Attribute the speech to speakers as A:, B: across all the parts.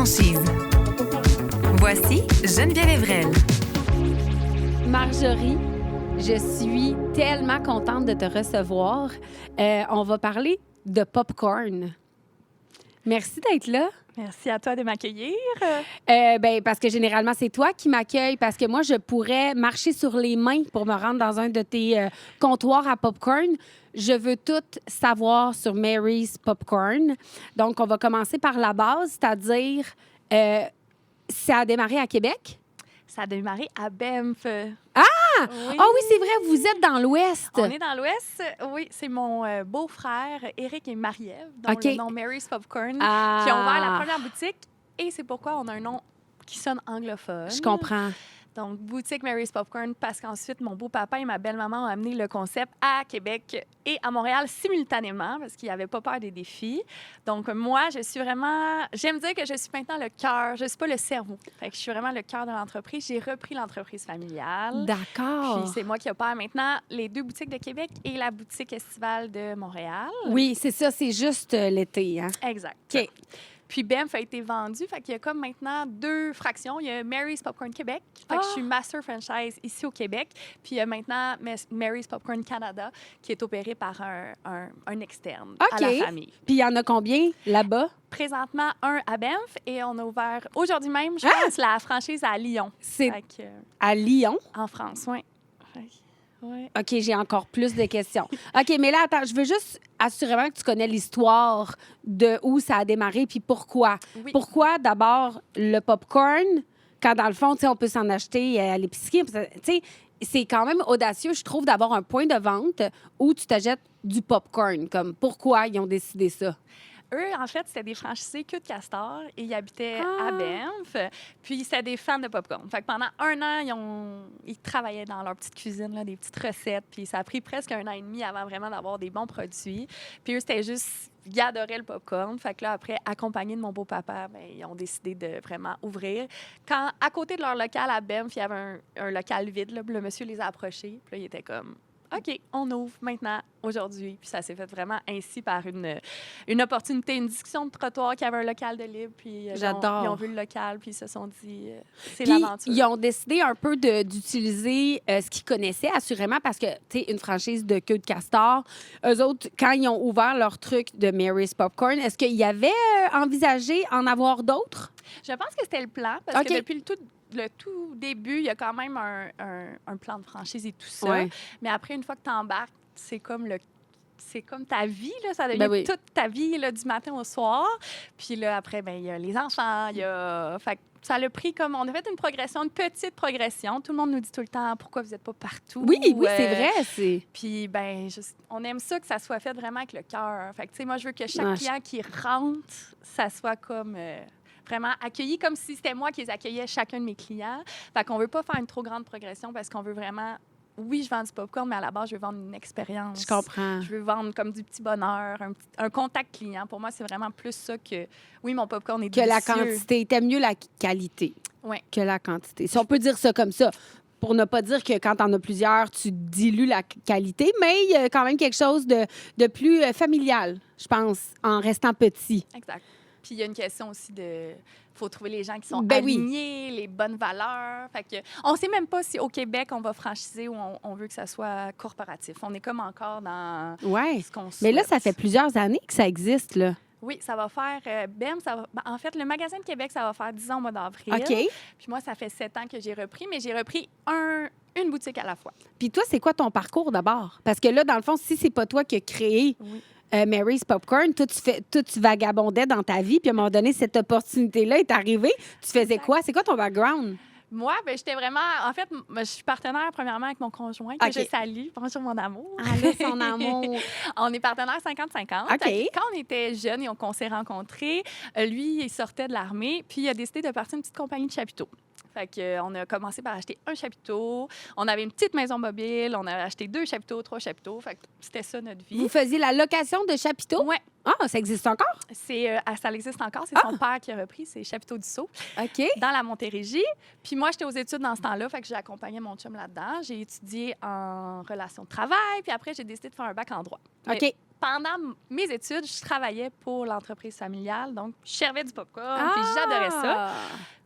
A: franchise. Voici Geneviève Evrel.
B: Marjorie, je suis tellement contente de te recevoir. On va parler de popcorn. Merci d'être là.
C: Merci à toi de m'accueillir.
B: Parce que généralement, c'est toi qui m'accueilles, parce que moi, je pourrais marcher sur les mains pour me rendre dans un de tes comptoirs à popcorn. Je veux tout savoir sur Mary's Popcorn. Donc, on va commencer par la base, c'est-à-dire, ça a démarré à Québec?
C: Ça a démarré à Banff.
B: Ah! Oui. Oh oui, c'est vrai, vous êtes dans l'Ouest.
C: On est dans l'Ouest. Oui, c'est mon beau-frère, Éric et Marie-Ève, dont le nom Mary's Popcorn, qui ont ouvert la première boutique. Et c'est pourquoi on a un nom qui sonne anglophone.
B: Je comprends.
C: Donc, boutique Mary's Popcorn, parce qu'ensuite, mon beau-papa et ma belle-maman ont amené le concept à Québec et à Montréal simultanément, parce qu'ils n'avaient pas peur des défis. Donc, moi, je suis vraiment... J'aime dire que je suis maintenant le cœur, je ne suis pas le cerveau. Fait que je suis vraiment le cœur de l'entreprise. J'ai repris l'entreprise familiale.
B: D'accord.
C: Puis c'est moi qui opère maintenant les 2 boutiques de Québec et la boutique estivale de Montréal.
B: Oui, c'est ça, c'est juste l'été, hein?
C: Exact.
B: OK.
C: Puis Banff a été vendu, fait qu'il y a comme maintenant 2 fractions. Il y a Mary's Popcorn Québec, fait que je suis master franchise ici au Québec. Puis il y a maintenant Mary's Popcorn Canada, qui est opéré par un externe à la famille.
B: Puis il y en a combien là-bas?
C: Présentement, 1 à Banff et on a ouvert aujourd'hui même, je pense, la franchise à Lyon.
B: C'est à Lyon?
C: En France, oui. Ouais.
B: OK, j'ai encore plus de questions. OK, mais là, attends, je veux juste assurément que tu connais l'histoire de où ça a démarré puis pourquoi.
C: Oui.
B: Pourquoi, d'abord, le popcorn, quand dans le fond, tu sais, on peut s'en acheter à l'épicerie. Tu sais, c'est quand même audacieux, je trouve, d'avoir un point de vente où tu t'achètes du popcorn. Comme, pourquoi ils ont décidé ça?
C: Eux, en fait, c'était des franchisés queue de castor et ils habitaient à Banff. Puis, c'était des fans de popcorn. Fait que pendant 1 an, ils travaillaient dans leur petite cuisine, là, des petites recettes. Puis, ça a pris presque 1 an et demi avant vraiment d'avoir des bons produits. Puis, eux, c'était juste... Ils adoraient le popcorn. Fait que là, après, accompagnés de mon beau-papa, bien, ils ont décidé de vraiment ouvrir. Quand, à côté de leur local à Banff, il y avait un local vide, là, le monsieur les a approchés. Puis là, il était comme... OK, on ouvre maintenant, aujourd'hui. Puis ça s'est fait vraiment ainsi par une opportunité, une discussion de trottoir qui avait un local de libre. Puis
B: j'adore.
C: Ils ont vu le local, puis ils se sont dit, c'est
B: puis,
C: l'aventure.
B: Ils ont décidé un peu d'utiliser ce qu'ils connaissaient, assurément, parce que, tu sais, une franchise de queue de castor, eux autres, quand ils ont ouvert leur truc de Mary's Popcorn, est-ce qu'ils avaient envisagé en avoir d'autres?
C: Je pense que c'était le plan, parce que depuis le tout début, il y a quand même un plan de franchise et tout ça.
B: Ouais.
C: Mais après, une fois que tu embarques, c'est comme ta vie, là. Ça devient toute ta vie, là, du matin au soir. Puis là, après, il y a les enfants, Fait que ça l'a pris comme... On a fait une petite progression. Tout le monde nous dit tout le temps, pourquoi vous n'êtes pas partout?
B: Oui, c'est vrai.
C: Puis, on aime ça que ça soit fait vraiment avec le cœur. Fait que, tu sais, moi, je veux que chaque client qui rentre, ça soit comme... vraiment accueillis comme si c'était moi qui les accueillais chacun de mes clients. Fait qu'on veut pas faire une trop grande progression parce qu'on veut vraiment... Oui, je vends du popcorn, mais à la base, je veux vendre une expérience.
B: Je comprends.
C: Je veux vendre comme du petit bonheur, un contact client. Pour moi, c'est vraiment plus ça que... Oui, mon popcorn est délicieux.
B: Que la quantité. T'aimes mieux la qualité
C: que
B: la quantité. Si on peut dire ça comme ça. Pour ne pas dire que quand t'en as plusieurs, tu dilues la qualité, mais il y a quand même quelque chose de plus familial, je pense, en restant petit.
C: Exact. Puis il y a une question aussi de... faut trouver les gens qui sont alignés, les bonnes valeurs. Fait que on ne sait même pas si au Québec, on va franchiser ou on veut que ça soit corporatif. On est comme encore dans ce qu'on souhaite.
B: Mais là, ça fait plusieurs années que ça existe, là.
C: Oui, ça va faire... en fait, le magasin de Québec, ça va faire 10 ans au mois d'avril.
B: OK.
C: Puis moi, ça fait 7 ans que j'ai repris, mais j'ai repris une boutique à la fois.
B: Puis toi, c'est quoi ton parcours d'abord? Parce que là, dans le fond, si c'est pas toi qui as créé... Mary's Popcorn, toi, tu vagabondais dans ta vie, puis à un moment donné, cette opportunité-là est arrivée. Tu faisais quoi? C'est quoi ton background?
C: Moi, j'étais vraiment... En fait, je suis partenaire, premièrement, avec mon conjoint, que je salue. Bonjour, mon amour.
B: Allez, son amour.
C: On est partenaires 50-50.
B: OK.
C: Quand on était jeunes et qu'on s'est rencontrés, lui, il sortait de l'armée, puis il a décidé de partir une petite compagnie de chapiteaux. Fait qu'on a commencé par acheter un chapiteau. On avait une petite maison mobile. On avait acheté 2 chapiteaux, 3 chapiteaux. Fait que c'était ça, notre vie.
B: Vous faisiez la location de chapiteaux?
C: Oui.
B: Ah, ça existe encore?
C: Ça existe encore. C'est son père qui a repris. C'est Chapiteaux du Sceau.
B: OK.
C: Dans la Montérégie. Puis moi, j'étais aux études dans ce temps-là. Fait que j'ai accompagné mon chum là-dedans. J'ai étudié en relations de travail. Puis après, j'ai décidé de faire un bac en droit.
B: OK.
C: pendant mes études, je travaillais pour l'entreprise familiale. Donc, je servais du popcorn, puis j'adorais ça.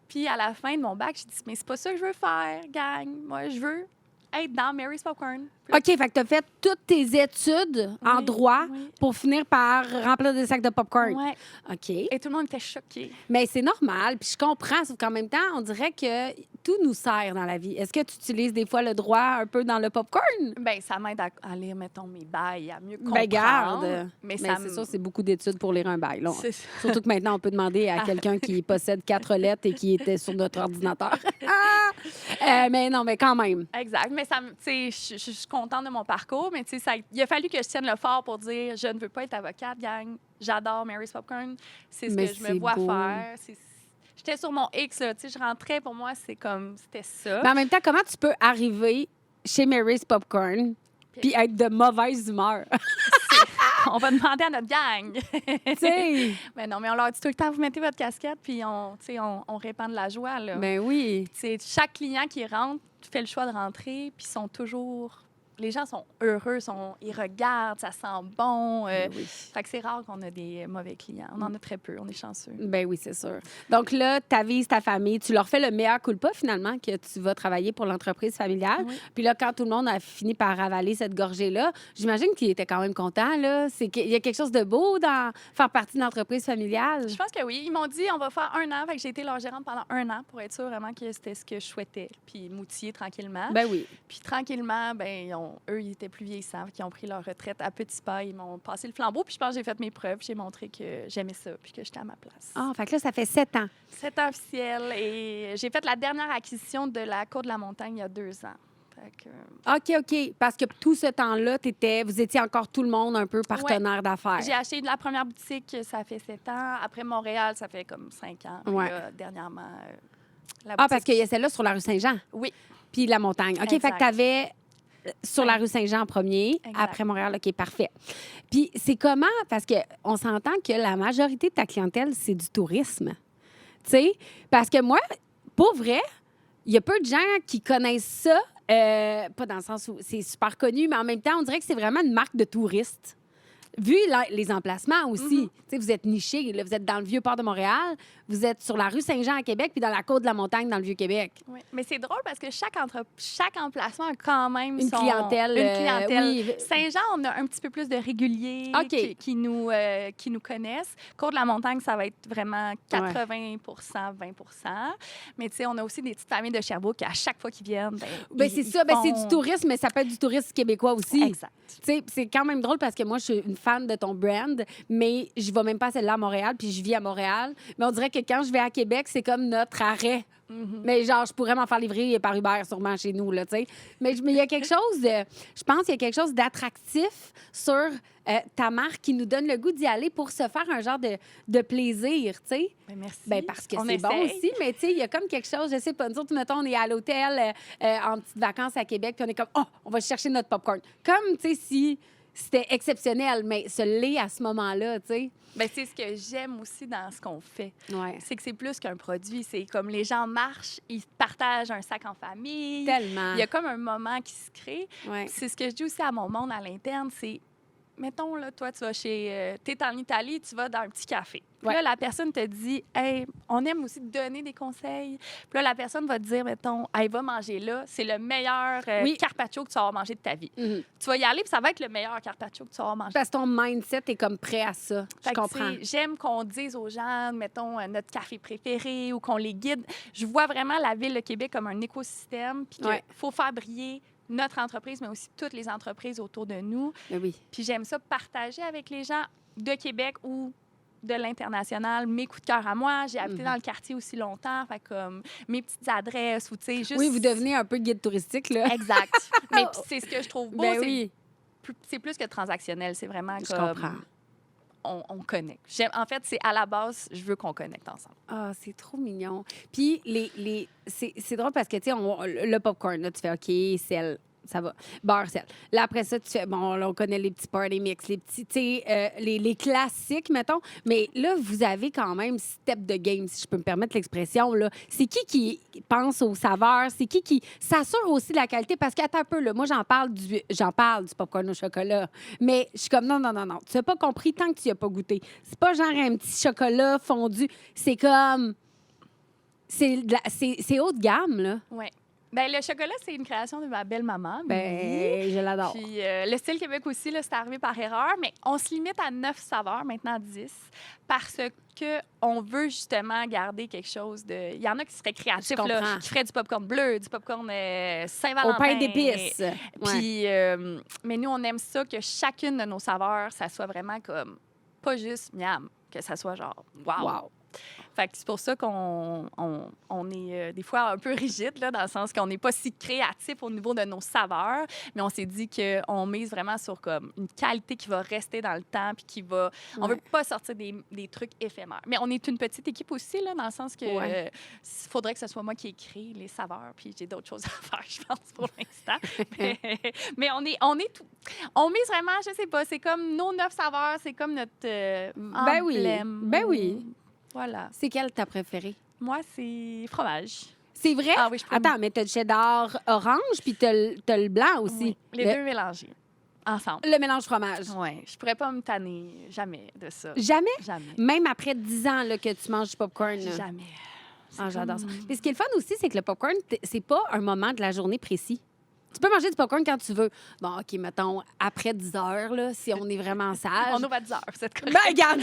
C: Puis à la fin de mon bac, j'ai dit, mais c'est pas ça que je veux faire, gang. Moi, je veux être dans Mary's Popcorn.
B: OK, fait que tu as fait toutes tes études en droit pour finir par remplir des sacs de popcorn.
C: Ouais.
B: OK.
C: Et tout le monde était choqué.
B: Mais c'est normal, puis je comprends, sauf qu'en même temps, on dirait que tout nous sert dans la vie. Est-ce que tu utilises des fois le droit un peu dans le popcorn?
C: Bien, ça m'aide à lire, mettons, mes bails, à mieux comprendre.
B: Ben garde.
C: Mais
B: c'est sûr, c'est beaucoup d'études pour lire un bail. Là.
C: C'est ça.
B: Surtout que maintenant, on peut demander à quelqu'un qui possède 4 lettres et qui était sur notre ordinateur. Mais non, mais quand même.
C: Exact. Mais ça, tu sais, je suis contente de mon parcours, mais tu sais, il a fallu que je tienne le fort pour dire, je ne veux pas être avocate, gang. J'adore Mary's Popcorn. C'est ce
B: Mais
C: que je me
B: c'est
C: vois
B: beau.
C: faire. J'étais sur mon X, là. Tu sais, je rentrais, pour moi, c'était ça.
B: Mais en même temps, comment tu peux arriver chez Mary's Popcorn puis être de mauvaise humeur?
C: On va demander à notre gang.
B: Tu sais.
C: Mais non, mais on leur dit tout le temps, vous mettez votre casquette, puis on répand de la joie, là.
B: Ben oui.
C: C'est chaque client qui rentre fait le choix de rentrer, puis sont toujours... Les gens sont heureux, ils regardent, ça sent bon.
B: Oui.
C: Fait que c'est rare qu'on a des mauvais clients. On en a très peu, on est chanceux.
B: Ben oui, c'est sûr. Donc là, tu avises ta famille, tu leur fais le meilleur culpa finalement que tu vas travailler pour l'entreprise familiale.
C: Oui.
B: Puis là, quand tout le monde a fini par avaler cette gorgée-là, j'imagine qu'ils étaient quand même contents. Là. Il y a quelque chose de beau dans faire partie de l'entreprise familiale.
C: Je pense que oui. Ils m'ont dit, on va faire 1 an. Fait que j'ai été leur gérante pendant 1 an pour être sûre vraiment que c'était ce que je souhaitais. Puis m'outiller tranquillement.
B: Ben oui.
C: Puis tranquillement, eux, ils étaient plus vieillissants, ils ont pris leur retraite à petits pas, ils m'ont passé le flambeau, puis je pense que j'ai fait mes preuves, j'ai montré que j'aimais ça, puis que j'étais à ma place.
B: Ah, fait que là, ça fait 7 ans.
C: C'est officiel, et j'ai fait la dernière acquisition de la Côte de la Montagne il y a 2 ans. Fait que,
B: OK. Parce que tout ce temps-là, vous étiez encore tout le monde un peu partenaire d'affaires.
C: j'ai acheté la première boutique, ça fait 7 ans. Après Montréal, ça fait comme 5 ans.
B: Ouais.
C: Et là, dernièrement, la boutique...
B: Ah, parce qu'il y a celle-là sur la rue Saint-Jean.
C: Oui.
B: Puis la montagne. OK,
C: Exact.
B: fait que tu avais sur la rue Saint-Jean en premier,
C: Exact.
B: après Montréal. OK, parfait. Puis c'est comment? Parce qu'on s'entend que la majorité de ta clientèle, c'est du tourisme. Tu sais? Parce que moi, pour vrai, il y a peu de gens qui connaissent ça. Pas dans le sens où c'est super connu, mais en même temps, on dirait que c'est vraiment une marque de touriste. Vu les emplacements aussi, tu sais, vous êtes niché, là, vous êtes dans le Vieux-Port de Montréal, vous êtes sur la rue Saint-Jean à Québec, puis dans la Côte de la Montagne dans le Vieux-Québec.
C: Oui. Mais c'est drôle parce que chaque emplacement a quand même
B: Une clientèle. Oui.
C: Saint-Jean, on a un petit peu plus de réguliers
B: OK.
C: qui nous connaissent. Côte de la Montagne, ça va être vraiment 80 20 Mais tu sais, on a aussi des petites familles de Sherbrooke à chaque fois qu'ils viennent.
B: C'est ça, c'est du tourisme, mais ça peut être du tourisme québécois aussi.
C: Exact.
B: Tu sais, c'est quand même drôle parce que moi, je suis une fan de ton brand, mais je vais même pas à celle-là à Montréal, puis je vis à Montréal. Mais on dirait que quand je vais à Québec, c'est comme notre arrêt. Mais genre, je pourrais m'en faire livrer par Uber sûrement chez nous, là, tu sais. Mais il y a quelque chose de... Je pense qu'il y a quelque chose d'attractif sur ta marque qui nous donne le goût d'y aller pour se faire un genre de plaisir, tu sais.
C: Ben, merci.
B: Ben parce que
C: On
B: c'est bon
C: essaye.
B: aussi, mais tu sais, il y a comme quelque chose, je sais pas, nous autres, mettons, on est à l'hôtel en petites vacances à Québec, puis on est comme, oh, on va chercher notre popcorn. Comme, tu sais, si c'était exceptionnel, mais ce l'est à ce moment-là, tu sais.
C: Ben, c'est ce que j'aime aussi dans ce qu'on fait.
B: Ouais.
C: C'est que c'est plus qu'un produit. C'est comme les gens marchent, ils partagent un sac en famille.
B: Tellement.
C: Il y a comme un moment qui se crée.
B: Ouais.
C: C'est ce que je dis aussi à mon monde à l'interne, c'est, mettons, là, toi, tu vas t'es en Italie, tu vas dans un petit café. Puis
B: Ouais.
C: là, la personne te dit, hey, on aime aussi donner des conseils. Puis là, la personne va te dire, mettons, hey, va manger là, c'est le meilleur
B: Oui.
C: carpaccio que tu vas avoir mangé de ta vie.
B: Mhm.
C: Tu vas y aller, puis ça va être le meilleur carpaccio que tu vas avoir mangé.
B: Parce que ton mindset est comme prêt à ça. Je
C: Fait que,
B: comprends.
C: tu sais, j'aime qu'on dise aux gens, mettons, notre café préféré ou qu'on les guide. Je vois vraiment la Ville de Québec comme un écosystème, puis qu'il
B: Ouais.
C: faut faire briller notre entreprise, mais aussi toutes les entreprises autour de nous.
B: Ben oui.
C: Puis j'aime ça partager avec les gens de Québec ou de l'international, mes coups de cœur à moi. J'ai habité dans le quartier aussi longtemps, fait comme mes petites adresses ou, tu sais, juste...
B: Oui, vous devenez un peu guide touristique, là.
C: Exact. Mais puis c'est ce que je trouve beau,
B: Ben
C: c'est
B: oui,
C: c'est plus que transactionnel, c'est vraiment
B: je
C: comme...
B: comprends.
C: On connecte. En fait, c'est à la base, je veux qu'on connecte ensemble.
B: Ah, c'est trop mignon. Puis, c'est drôle parce que, tu sais, le popcorn, là, tu fais OK, sel. ça va. Beurre, sel. Là, après ça, tu fais, bon, là, on connaît les petits party mix, les petits, tu sais, les classiques, mettons. Mais là, vous avez quand même step de game, si je peux me permettre l'expression, là. C'est qui pense aux saveurs? C'est qui s'assure aussi de la qualité? Parce qu'attends un peu, là, moi, j'en parle du popcorn au chocolat. Mais je suis comme, non. Tu n'as pas compris tant que tu n'y as pas goûté. C'est pas genre un petit chocolat fondu. C'est comme... C'est haut de gamme, là.
C: Oui. Ben, le chocolat, c'est une création de ma belle-maman.
B: Ben, je l'adore.
C: Puis le style Québec aussi, là, c'est arrivé par erreur, mais on se limite à 9 saveurs, maintenant 10, parce que on veut justement garder quelque chose de... Il y en a qui seraient créatifs, là, qui feraient du popcorn bleu, du popcorn Saint-Valentin.
B: Au pain d'épices.
C: Puis, mais nous, on aime ça, que chacune de nos saveurs, ça soit vraiment comme, pas juste miam, que ça soit genre wow. Fait que c'est pour ça qu'on est des fois un peu rigide, là, dans le sens qu'on n'est pas si créatif au niveau de nos saveurs, mais on s'est dit qu'on mise vraiment sur comme une qualité qui va rester dans le temps puis qui va... On veut pas sortir des trucs éphémères. Mais on est une petite équipe aussi, là, dans le sens que faudrait que ce soit moi qui écris les saveurs, puis j'ai d'autres choses à faire, je pense, pour l'instant. mais on est tout... On mise vraiment, je sais pas, c'est comme nos 9 saveurs, c'est comme notre emblème.
B: Ben oui.
C: Voilà.
B: C'est quelle ta préférée?
C: Moi, c'est fromage.
B: C'est vrai?
C: Ah oui, je peux.
B: Attends, mais t'as le cheddar orange puis t'as le blanc aussi.
C: Oui, les deux mélangés ensemble.
B: Le mélange fromage.
C: Oui, je pourrais pas me tanner jamais de ça.
B: Jamais?
C: Jamais.
B: Même après 10 ans là, que tu manges du popcorn. Là.
C: Jamais.
B: Ah, j'adore ça. Puis ce qui est le fun aussi, c'est que le popcorn, c'est pas un moment de la journée précis. Tu peux manger du popcorn quand tu veux. Bon, OK, mettons, après 10 heures, là, si on est vraiment sage.
C: On ouvre à 10 heures, c'est correct.
B: Ben, regarde!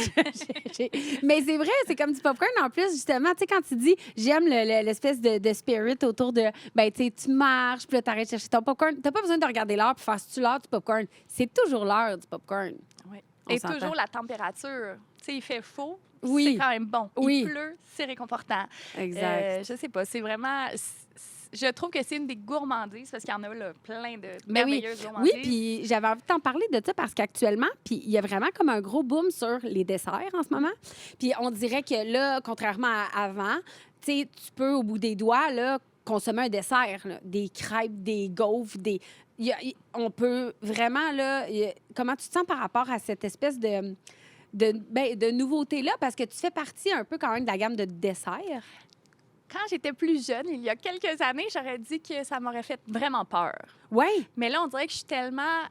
B: Mais c'est vrai, c'est comme du popcorn. En plus, justement, tu sais, quand tu dis j'aime l'espèce de spirit autour de. Ben, tu sais, tu marches, puis là, t'arrêtes de chercher ton popcorn. T'as pas besoin de regarder l'heure puis faire c'est-tu l'heure du popcorn. C'est toujours l'heure du popcorn.
C: Oui. Et toujours la température. Tu sais, il fait chaud.
B: Oui.
C: C'est quand même bon.
B: Oui.
C: Il pleut, c'est réconfortant.
B: Exact.
C: Je sais pas, c'est vraiment... Je trouve que c'est une des gourmandises, parce qu'il y en a là, plein de
B: Mais
C: merveilleuses gourmandises.
B: Oui, puis j'avais envie de t'en parler de ça parce qu'actuellement, puis il y a vraiment comme un gros boom sur les desserts en ce moment. Puis on dirait que là, contrairement à avant, tu sais, tu peux, au bout des doigts, là, consommer un dessert, là, des crêpes, des gaufres, on peut vraiment, là... Comment tu te sens par rapport à cette espèce de nouveauté-là? Parce que tu fais partie un peu quand même de la gamme de desserts.
C: Quand j'étais plus jeune, il y a quelques années, j'aurais dit que ça m'aurait fait vraiment peur.
B: Oui.
C: Mais là, on dirait que je suis tellement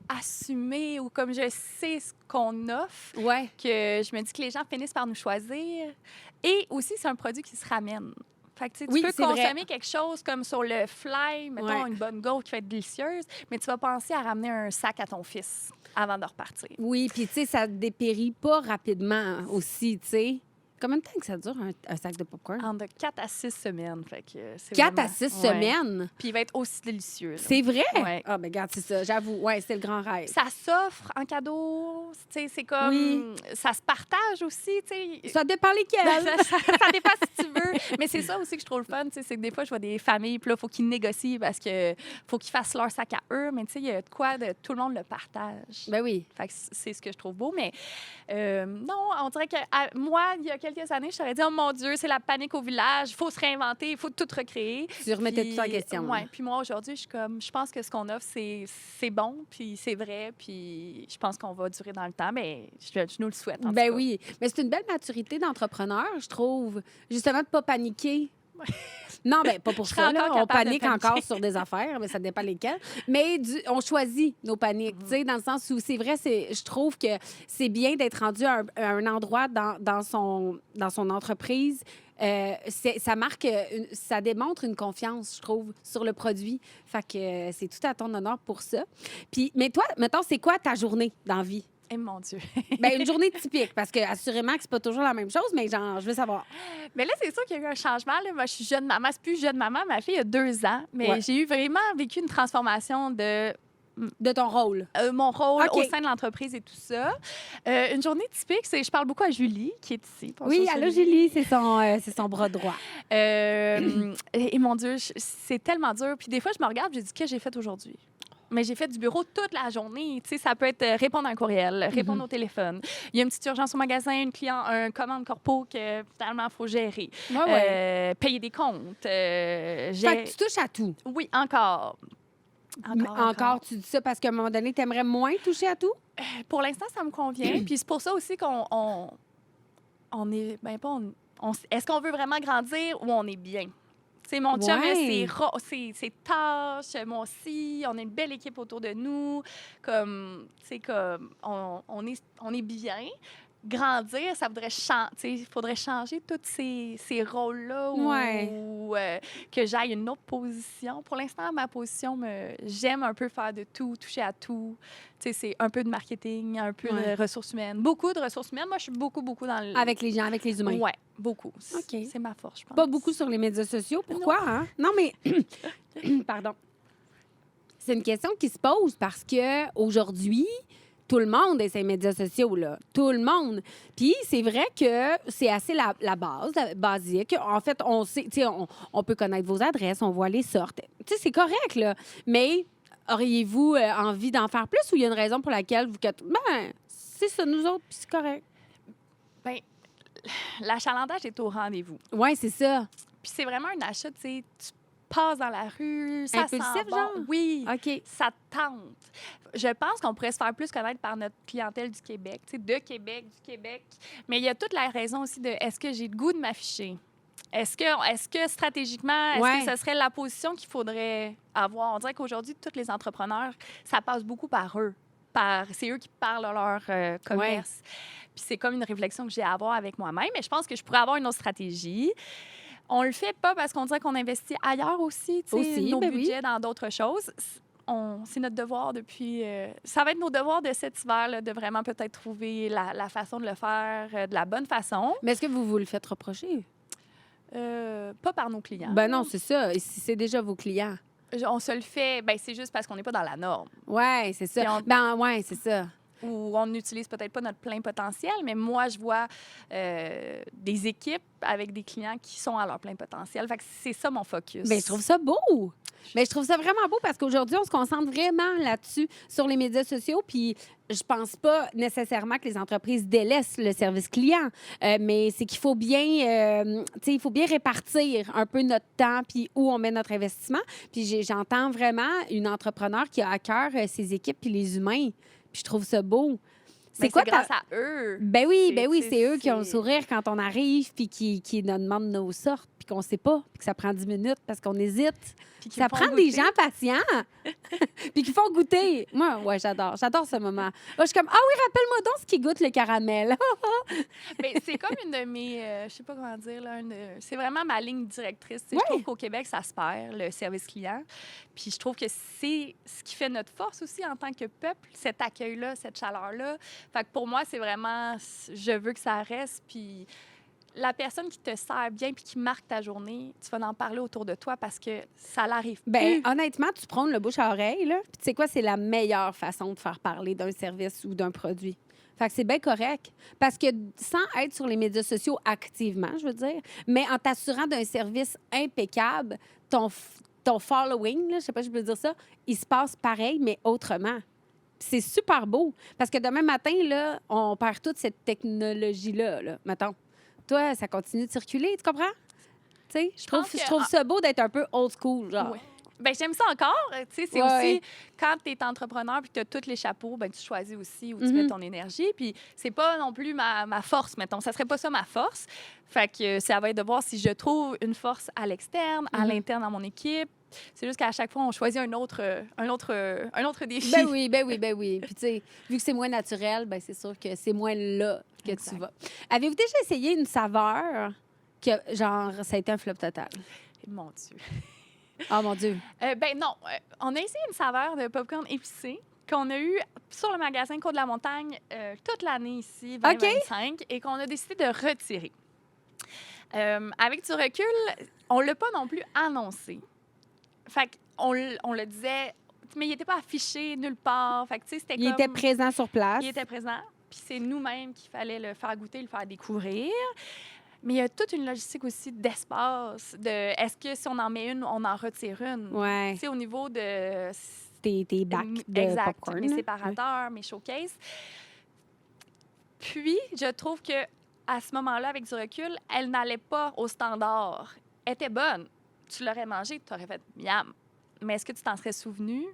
C: assumée ou comme je sais ce qu'on offre que je me dis que les gens finissent par nous choisir. Et aussi, c'est un produit qui se ramène. Fait que, tu peux consommer quelque chose comme sur le fly, mettons une bonne gaufre qui va être délicieuse, mais tu vas penser à ramener un sac à ton fils avant de repartir.
B: Oui, puis tu sais, ça dépérit pas rapidement aussi, tu sais. Combien de temps que ça dure, un sac de popcorn?
C: En de 4 à 6 semaines. Fait que c'est
B: 4 à 6 semaines?
C: Puis il va être aussi délicieux. Là.
B: C'est vrai?
C: Ouais.
B: Ah, ben regarde, c'est ça. J'avoue, c'est le grand rêve.
C: Ça s'offre en cadeau. C'est comme...
B: Oui.
C: Ça se partage aussi, tu sais.
B: Ça dépend lesquels.
C: ça dépend si tu veux. Mais c'est ça aussi que je trouve le fun, c'est que des fois, je vois des familles, puis là, il faut qu'ils négocient parce que faut qu'ils fassent leur sac à eux. Mais tu sais, il y a de quoi de tout le monde le partage.
B: Ben oui.
C: Fait que c'est ce que je trouve beau. Mais non, on dirait que moi, il y a quelques années, je t'aurais dit, oh mon Dieu, c'est la panique au village, il faut se réinventer, il faut tout recréer.
B: Tu remettais tout ça en question.
C: Oui. Puis moi, aujourd'hui, je pense que ce qu'on offre, c'est bon, puis c'est vrai, puis je pense qu'on va durer dans le temps, mais je nous le souhaite. En tout cas.
B: Oui. Mais c'est une belle maturité d'entrepreneur, je trouve. Justement, de ne pas paniquer. Non, ben pas pour ça. Là. On panique encore sur des affaires, mais ça dépend lesquelles. Mais on choisit nos paniques, tu sais, dans le sens où c'est vrai, je trouve que c'est bien d'être rendu à un endroit dans son entreprise. Ça marque, ça démontre une confiance, je trouve, sur le produit. Fait que c'est tout à ton honneur pour ça. Puis, mais toi, mettons, c'est quoi ta journée dans la vie?
C: Eh mon Dieu!
B: Bien, une journée typique, parce que assurément que c'est pas toujours la même chose, mais genre, je veux savoir.
C: Mais là, c'est sûr qu'il y a eu un changement. Là. Moi, je suis jeune maman. C'est plus jeune maman. Ma fille a 2 ans. Mais j'ai eu vraiment vécu une transformation de
B: ton rôle.
C: Mon rôle au sein de l'entreprise et tout ça. Une journée typique, c'est je parle beaucoup à Julie, qui est ici.
B: Oui, allô Julie, c'est son bras droit.
C: Et mon Dieu, c'est tellement dur. Puis des fois, je me regarde et je dis, qu'est-ce que j'ai fait aujourd'hui? Mais j'ai fait du bureau toute la journée. Tu sais, ça peut être répondre à un courriel, répondre au téléphone. Il y a une petite urgence au magasin, un commande corpo que finalement, il faut gérer. Payer des comptes.
B: Fait que tu touches à tout.
C: Oui, encore.
B: Encore, tu dis ça parce qu'à un moment donné, tu aimerais moins toucher à tout?
C: Pour l'instant, ça me convient. Puis c'est pour ça aussi qu'on est... Ben, pas est-ce qu'on veut vraiment grandir ou on est bien? C'est mon chum, c'est tâche, moi aussi, on a une belle équipe autour de nous, comme on est bien. Grandir, ça voudrait il faudrait changer tous ces rôles-là ou que j'aille une autre position. Pour l'instant, ma position, j'aime un peu faire de tout, toucher à tout. C'est un peu de marketing, un peu de ressources humaines. Beaucoup de ressources humaines. Moi, je suis beaucoup dans le...
B: Avec les gens, avec les humains.
C: Oui, beaucoup.
B: OK.
C: C'est ma force, je pense.
B: Pas beaucoup sur les médias sociaux. Pourquoi, hein? Non, mais... Pardon. C'est une question qui se pose parce que aujourd'hui, tout le monde a ses médias sociaux, là. Tout le monde. Puis c'est vrai que c'est assez la base, basique. En fait, on sait, tu sais, on peut connaître vos adresses, on voit les sortes. Tu sais, c'est correct, là. Mais auriez-vous envie d'en faire plus ou il y a une raison pour laquelle vous... Ben, c'est ça, nous autres, puis c'est correct.
C: Bien, l'achalandage est au rendez-vous.
B: Oui, c'est ça.
C: Puis c'est vraiment un achat, tu sais, tu passes dans la rue, ça
B: impulsif,
C: sent bon.
B: genre?
C: Oui,
B: OK.
C: ça tente. Je pense qu'on pourrait se faire plus connaître par notre clientèle du Québec, tu sais, du Québec. Mais il y a toute la raison aussi de est-ce que j'ai le goût de m'afficher? Est-ce que stratégiquement, est-ce que ce serait la position qu'il faudrait avoir? On dirait qu'aujourd'hui, tous les entrepreneurs, ça passe beaucoup par eux. C'est eux qui parlent à leur commerce. Puis c'est comme une réflexion que j'ai à avoir avec moi-même. Mais je pense que je pourrais avoir une autre stratégie. On le fait pas parce qu'on dirait qu'on investit ailleurs aussi, tu sais, nos budgets dans d'autres choses. C'est notre devoir depuis... ça va être nos devoirs de cet hiver, là, de vraiment peut-être trouver la façon de le faire de la bonne façon.
B: Mais est-ce que vous le faites reprocher?
C: Pas par nos clients.
B: Ben non, c'est ça. Et si c'est déjà vos clients?
C: On se le fait, ben c'est juste parce qu'on n'est pas dans la norme.
B: Oui, c'est ça. C'est ça.
C: Ou on n'utilise peut-être pas notre plein potentiel, mais moi, je vois des équipes avec des clients qui sont à leur plein potentiel. Fait que c'est ça mon focus.
B: Bien, je trouve ça beau. Mais je trouve ça vraiment beau parce qu'aujourd'hui, on se concentre vraiment là-dessus, sur les médias sociaux. Puis je pense pas nécessairement que les entreprises délaissent le service client, mais c'est qu'il faut bien, il faut bien répartir un peu notre temps puis où on met notre investissement. Puis j'entends vraiment une entrepreneur qui a à cœur ses équipes puis les humains. Puis je trouve ça beau.
C: C'est quoi grâce à eux.
B: Ben oui, c'est eux qui ont le sourire quand on arrive puis qui nous demandent nos sortes puis qu'on sait pas, puis que ça prend 10 minutes parce qu'on hésite. Ça prend des gens patients puis qui font goûter. Moi, ouais, j'adore ce moment. Moi, je suis comme, ah oui, rappelle-moi donc ce qui goûte le caramel.
C: Mais c'est comme une de mes, je sais pas comment dire, là, c'est vraiment ma ligne directrice. Je trouve qu'au Québec, ça se perd, le service client. Puis je trouve que c'est ce qui fait notre force aussi en tant que peuple, cet accueil-là, cette chaleur-là. Fait que pour moi, c'est vraiment, je veux que ça reste. Puis la personne qui te sert bien puis qui marque ta journée, tu vas en parler autour de toi parce que ça l'arrive plus.
B: Bien, honnêtement, tu prends le bouche à oreille, là. Puis tu sais quoi, c'est la meilleure façon de faire parler d'un service ou d'un produit. Fait que c'est bien correct. Parce que sans être sur les médias sociaux activement, je veux dire, mais en t'assurant d'un service impeccable, ton following, là, je sais pas si je peux dire ça, il se passe pareil, mais autrement. C'est super beau. Parce que demain matin, là, on perd toute cette technologie-là, là, mettons. Toi, ça continue de circuler, tu comprends? Tu sais, je trouve ça beau d'être un peu old school, genre.
C: Oui. Bien, j'aime ça encore. Tu sais, c'est aussi, quand tu es entrepreneur puis que tu as tous les chapeaux, ben tu choisis aussi où tu mets ton énergie. Puis c'est pas non plus ma force, mettons. Ça serait pas ça ma force. Fait que ça va être de voir si je trouve une force à l'externe, à l'interne dans mon équipe. C'est juste qu'à chaque fois, on choisit un autre défi.
B: Ben oui. Puis tu sais, vu que c'est moins naturel, ben c'est sûr que c'est moins là que tu vas. Avez-vous déjà essayé une saveur que, genre, ça a été un flop total?
C: Mon Dieu.
B: Oh mon Dieu.
C: Ben non. On a essayé une saveur de popcorn épicé qu'on a eu sur le magasin Côte-de-la-Montagne toute l'année ici, 2025, et qu'on a décidé de retirer. Avec du recul, on l'a pas non plus annoncé. Fait qu'on le disait, mais il n'était pas affiché nulle part. Fait que, tu sais, c'était
B: il était présent sur place.
C: Il était présent. Puis c'est nous-mêmes qu'il fallait le faire goûter, le faire découvrir. Mais il y a toute une logistique aussi d'espace. Est-ce que si on en met une, on en retire une?
B: Oui.
C: Tu sais, au niveau de...
B: Tes bacs de popcorn.
C: Mes séparateurs, mes showcases. Puis, je trouve que à ce moment-là, avec du recul, elle n'allait pas au standard. Elle était bonne. Tu l'aurais mangée, tu aurais fait miam. Mais est-ce que tu t'en serais souvenu?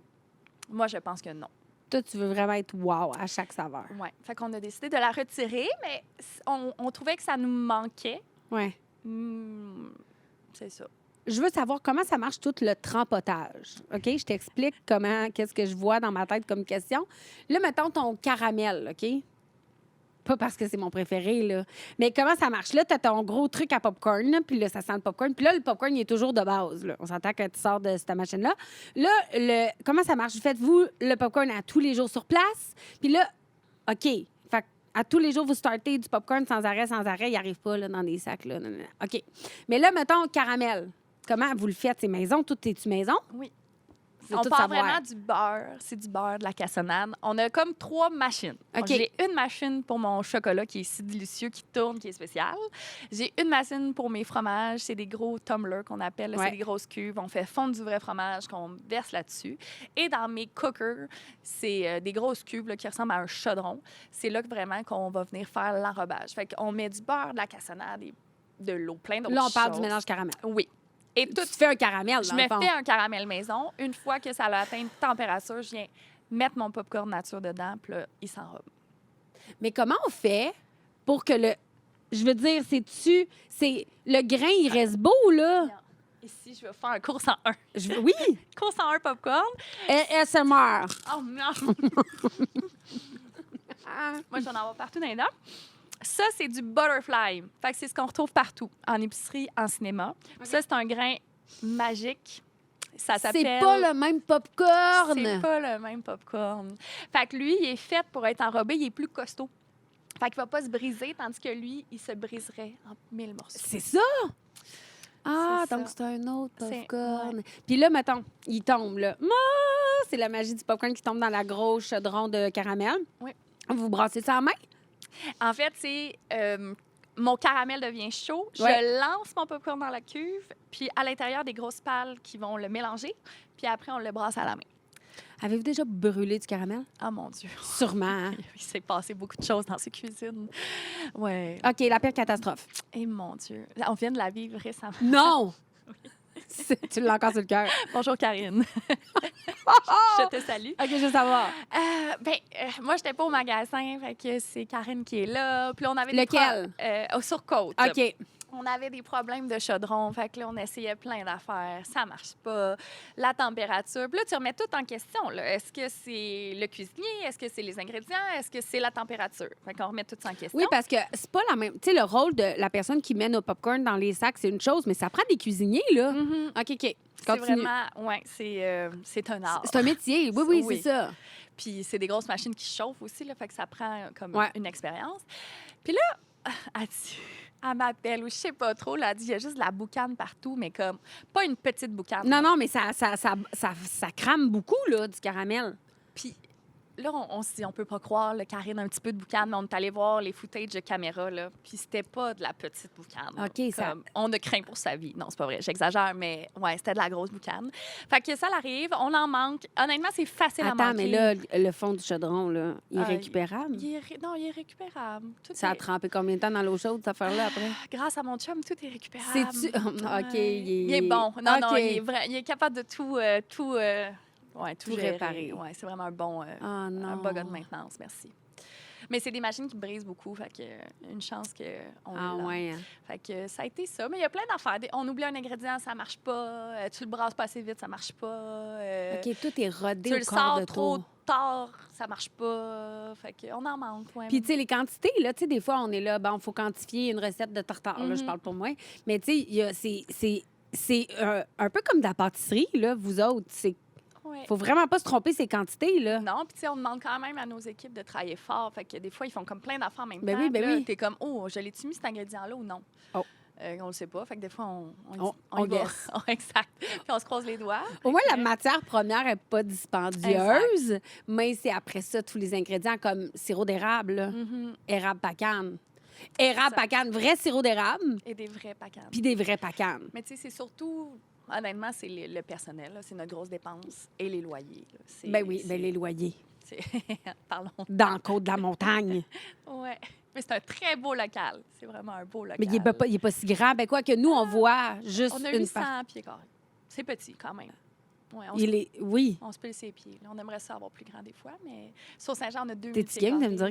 C: Moi, je pense que non.
B: Toi, tu veux vraiment être wow à chaque saveur.
C: Oui. Fait qu'on a décidé de la retirer, mais on trouvait que ça nous manquait.
B: Ouais.
C: C'est ça.
B: Je veux savoir comment ça marche tout le trempotage. OK? Je t'explique qu'est-ce que je vois dans ma tête comme question. Là, mettons ton caramel, OK? Pas parce que c'est mon préféré, là. Mais comment ça marche? Là, tu as ton gros truc à popcorn, là, puis là, ça sent le popcorn. Puis là, le popcorn, il est toujours de base, là. On s'entend quand tu sors de cette machine-là. Là, comment ça marche? Faites-vous le popcorn à tous les jours sur place? Puis là, OK. Fait à tous les jours, vous startez du popcorn sans arrêt. Il n'y arrive pas là, dans des sacs. Là. Non. OK. Mais là, mettons, caramel. Comment vous le faites? C'est maison? Tout est-tu maison?
C: Oui.
B: Je veux
C: On
B: tout
C: part
B: savoir.
C: vraiment du beurre. C'est du beurre, de la cassonade. On a comme 3 machines.
B: OK.
C: J'ai une machine pour mon chocolat qui est si délicieux, qui tourne, qui est spécial. J'ai une machine pour mes fromages. C'est des gros tumblers qu'on appelle. Là.
B: Ouais.
C: C'est des grosses cuves. On fait fondre du vrai fromage qu'on verse là-dessus. Et dans mes cookers, c'est des grosses cuves là, qui ressemblent à un chaudron. C'est là que vraiment qu'on va venir faire l'enrobage. Fait qu'on met du beurre, de la cassonade et de l'eau, plein d'autres
B: Là,
C: choses.
B: on parle du mélange caramel.
C: Oui. Et
B: Tu
C: tout
B: fais un caramel,
C: je
B: dans
C: me
B: le fond.
C: fais un caramel maison. Une fois que ça a atteint une température, je viens mettre mon popcorn nature dedans, puis là, il s'enrobe.
B: Mais comment on fait pour que le... Je veux dire, c'est le grain, il reste beau, là.
C: Ici, je vais faire un cours 101.
B: Oui,
C: Cours 101 popcorn.
B: ASMR.
C: Oh non! Moi, j'en avoir partout dans les dents. Ça, c'est du butterfly. Fait que c'est ce qu'on retrouve partout, en épicerie, en cinéma. Ça, c'est un grain magique. Ça s'appelle...
B: C'est pas le même popcorn.
C: C'est pas le même popcorn. Fait que lui, il est fait pour être enrobé, il est plus costaud. Fait qu'il va pas se briser, tandis que lui, il se briserait en 1000 morceaux.
B: C'est ça? Ah,
C: C'est
B: donc
C: ça.
B: c'est un autre
C: C'est-
B: popcorn. Puis là, mettons, il tombe, là. Ah, c'est la magie du popcorn qui tombe dans la grosse chaudron de caramel.
C: Oui.
B: Vous brassez ça en main?
C: En fait, c'est... mon caramel devient chaud,
B: Ouais.
C: je lance mon popcorn dans la cuve, puis à l'intérieur, des grosses pales qui vont le mélanger, puis après, on le brasse à la main.
B: Avez-vous déjà brûlé du caramel?
C: Ah, mon Dieu!
B: Sûrement. Hein?
C: Il s'est passé beaucoup de choses dans ces cuisines. Ouais.
B: OK, la pire catastrophe.
C: Et mon Dieu! On vient de la vivre récemment.
B: Non! Tu l'as encore sur le cœur.
C: Bonjour, Karine. Je te salue.
B: OK, je veux savoir.
C: Moi, j'étais pas au magasin, fait que c'est Karine qui est là. Puis là, on avait
B: Lequel?
C: sur Côte.
B: OK.
C: On avait des problèmes de chaudron, fait que là, on essayait plein d'affaires. Ça marche pas. La température. Puis là, tu remets tout en question. Là. Est-ce que c'est le cuisinier? Est-ce que c'est les ingrédients? Est-ce que c'est la température? Fait qu'on remet tout ça en question.
B: Oui, parce que c'est pas la même. Tu sais, le rôle de la personne qui met nos popcorn dans les sacs, c'est une chose, mais ça prend des cuisiniers, là.
C: Mhm.
B: OK, OK.
C: C'est
B: Continue.
C: vraiment... Oui, c'est un art.
B: C'est un métier. Oui, oui,
C: Oui.
B: c'est ça.
C: Puis c'est des grosses machines qui chauffent aussi, là, fait que ça prend comme
B: Ouais.
C: une expérience. Puis là, elle m'appelle ou je sais pas trop, là, elle dit il y a juste de la boucane partout, mais comme pas une petite boucane.
B: Non,
C: là.
B: non, mais ça crame beaucoup, là, du caramel.
C: Puis là, on se dit on peut pas croire, le Karine un petit peu de boucane, mais on est allé voir les footages de caméra, là, puis c'était pas de la petite boucane. là.
B: OK, ça-
C: Comme, on a craint pour sa vie. Non, c'est pas vrai, j'exagère, mais ouais, c'était de la grosse boucane. Fait que ça arrive, on en manque. Honnêtement, c'est facile à
B: Attends,
C: manquer.
B: mais là, le fond du chaudron, là,
C: Ah,
B: irrécupérable.
C: Non, il est récupérable. Tout
B: Ça a
C: est-
B: trempé combien de temps dans l'eau chaude, cette affaire-là, après?
C: Grâce à mon chum, tout est récupérable.
B: C'est-tu... OK,
C: Il est bon. Non, non,
B: OK.
C: il est capable de tout
B: Tout
C: gérer.
B: réparer.
C: Ouais, c'est vraiment un bon
B: Ah non.
C: un bon gars de maintenance, merci. Mais c'est des machines qui brisent beaucoup, fait que une chance qu'on
B: Ah
C: l'a.
B: ouais. Hein.
C: Fait que ça a été ça. Mais il y a plein d'affaires. On oublie un ingrédient, ça marche pas. Tu le brasses pas assez vite, ça marche pas.
B: OK, tout est rodé
C: tu
B: au
C: le
B: corps
C: sors
B: de
C: trop
B: trop.
C: tard, ça marche pas. Fait qu'on en manque. Ouais.
B: Puis, tu sais, les quantités, là, tu sais, des fois, on est là, bon, il faut quantifier une recette de tartare. Là, je
C: Mhm.
B: parle pour moi. Mais, tu sais, il y a- c'est un peu comme de la pâtisserie, là, vous autres. C'est
C: Ouais.
B: faut vraiment pas se tromper ces quantités, là.
C: Non, puis tu sais, on demande quand même à nos équipes de travailler fort. Fait que des fois, ils font comme plein d'affaires en même
B: Ben
C: temps.
B: oui, ben
C: Puis là,
B: oui.
C: t'es comme, oh, je l'ai-tu mis cet ingrédient-là ou non?
B: Oh.
C: On le sait pas. Fait que des fois,
B: On
C: y va.
B: guesse.
C: Exact. Puis on se croise les doigts.
B: Au moins, la
C: Fait que-
B: matière première n'est pas dispendieuse, mais c'est après ça tous les ingrédients comme sirop d'érable, là.
C: Mhm.
B: Érable pacane. Érable
C: Ça.
B: pacane, vrai sirop d'érable,
C: Et des vrais pacanes.
B: puis des vrais pacanes.
C: Mais tu sais, c'est surtout, honnêtement, c'est le personnel. là. C'est notre grosse dépense. Et les loyers. Là. C'est-
B: Ben oui,
C: c'est-
B: ben les loyers.
C: c'est- Parlons.
B: Dans le côte de la montagne.
C: Ouais. Mais c'est un très beau local. C'est vraiment un beau local.
B: Mais il est pas si grand. Ben quoi que nous, on voit juste
C: On a
B: une
C: 800
B: partie.
C: pieds carrés. C'est petit, quand même. Ouais,
B: Oui.
C: on se pile ses pieds. Là. On aimerait ça avoir plus grand des fois, mais sur Saint-Jean, on a 2
B: T'es-tu game de me dire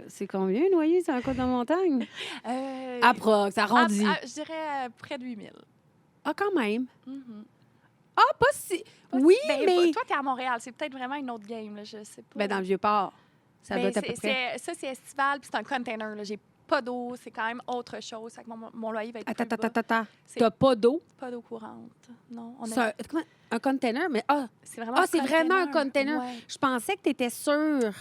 B: c'est combien, un loyer, c'est un côte de montagne? Approx, arrondi.
C: Je dirais près de 8 000.
B: Ah, quand même.
C: Mhm.
B: Ah, pas si... Oui,
C: Ben,
B: mais...
C: toi, t'es à Montréal. C'est peut-être vraiment une autre game, là, je sais pas.
B: Ben, dans le Vieux-Port, ça doit
C: Mais
B: être à peu près...
C: ça, c'est estival, puis c'est un container. Là. J'ai pas d'eau, c'est quand même autre chose. Fait que mon loyer va être plus bas.
B: Attends.
C: C'est
B: T'as pas d'eau?
C: pas d'eau courante. Non,
B: C'est un container, mais...
C: c'est vraiment
B: Ah, c'est vraiment un container.
C: Ouais.
B: Je pensais que t'étais sur